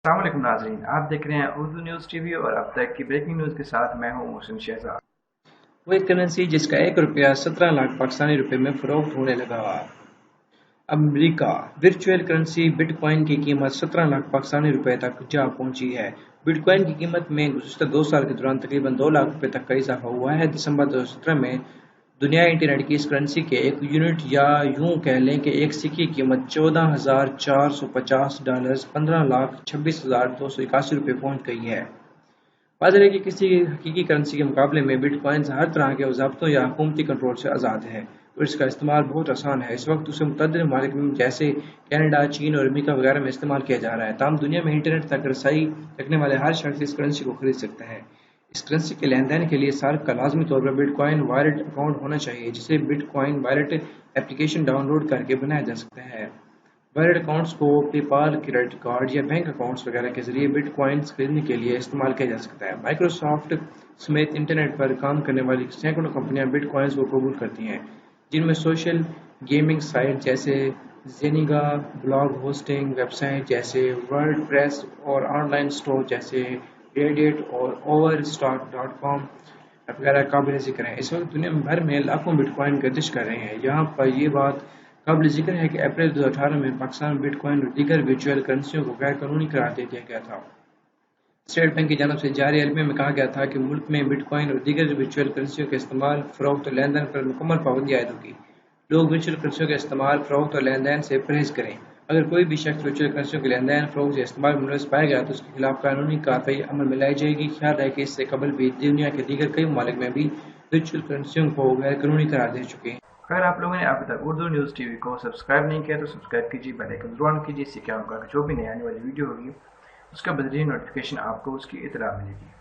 अस्सलाम वालेकुम नाज़रीन, आप देख रहे हैं उर्दू न्यूज़ टीवी और अब तक की ब्रेकिंग न्यूज़ के साथ मैं हूं मोहसिन शहजाद। कुवैत करेंसी जिसका 1 रुपया 17 लाख पाकिस्तानी रुपए में फरोख्त होने लगा। अमरीका वर्चुअल करेंसी बिटकॉइन की कीमत 17 लाख पाकिस्तानी रुपए तक जा पहुंची है। बिटकॉइन की कीमत में गुज़श्ता 2 साल के दौरान तकरीबन 2 लाख रुपए तक का इजाफा हुआ है। दिसंबर 2017 में दुनिया इंटरनेट की इस करेंसी के एक यूनिट या यूं कह लें कि एक सिक्के की कीमत $14,450 15,26,281 पहुंच गई है। वाज़ेह है कि किसी हकीकी करेंसी के मुकाबले में बिटकॉइन हर तरह के ज़ब्तों या हुकूमती कंट्रोल से आज़ाद है और इसका इस्तेमाल बहुत आसान है। इस वक्त उसे मुतअद्दिद ममालिक में जैसे कनाडा, चीन और अमेरिका वगैरह में इस्तेमाल किया जा रहा है। ताहम दुनिया में इंटरनेट तक रसाई रखने वाले हर शख्स इस करेंसी को खरीद सकता है। इस करेंसी के लेन देन के लिए सार्क का लाजमी तौर पर बिटकॉइन वॉलेट अकाउंट होना चाहिए, जिसे बिटकॉइन वॉलेट एप्लीकेशन डाउनलोड करके बनाया जा सकता है। वॉलेट अकाउंट्स को पेपाल, क्रेडिट कार्ड या बैंक अकाउंट्स वगैरह के जरिए बिटकॉइंस खरीदने के लिए इस्तेमाल किया जा सकता है। माइक्रोसॉफ्ट समेत इंटरनेट पर काम करने वाली सैकड़ों कंपनियां बिटकॉइंस को कबूल करती हैं, जिनमें सोशल गेमिंग साइट जैसे जेनिगा, ब्लॉग होस्टिंग वेबसाइट जैसे वर्डप्रेस और ऑनलाइन स्टोर जैसे रेडिट और ओवरस्टॉक.com वगैरह काबिल ज़िक्र हैं। इस वक्त दुनिया भर में लाखों बिटकॉइन गर्दिश कर रहे हैं। यहाँ पर ये बात काबिल ज़िक्र है कि अप्रैल 2018 में पाकिस्तान में बिटकॉइन और दीगर वर्चुअल करेंसियों को गैर कानूनी करार दे दिया गया था। स्टेट बैंक की जानब से जारी एलबी में कहा गया था कि मुल्क में बिटकॉइन और दीगर वर्चुअल करेंसियों के इस्तेमाल, फरोख्त और लेन देन पर मुकम्मल पाबंदी आयद होगी। लोग वर्चुअल करेंसियों के इस्तेमाल, फरोख्त और लेन देन से परहेज करें। अगर कोई भी शख्स वर्चुअल करेंसियों के लेन देन, फरोख्त या इस्तेमाल में मुलविस पाया गया तो उसके खिलाफ कानूनी कार्रवाई अमल में लाई जाएगी। ख्याल रहे कि इससे कबल भी दुनिया के दीगर कई ममालिक में भी वर्चुअल करेंसियों को गैर कानूनी करार दे चुके हैं। अगर आप लोगों ने अभी तक उर्दू न्यूज़ टीवी को सब्सक्राइब नहीं किया तो सब्सक्राइब कीजिए, बेल आइकन जरूर ऑन कीजिए। इससे क्या होगा कि जो भी नई आने वाली वीडियो होगी उसका बदरीन नोटिफिकेशन आपको उसकी इतला मिलेगी।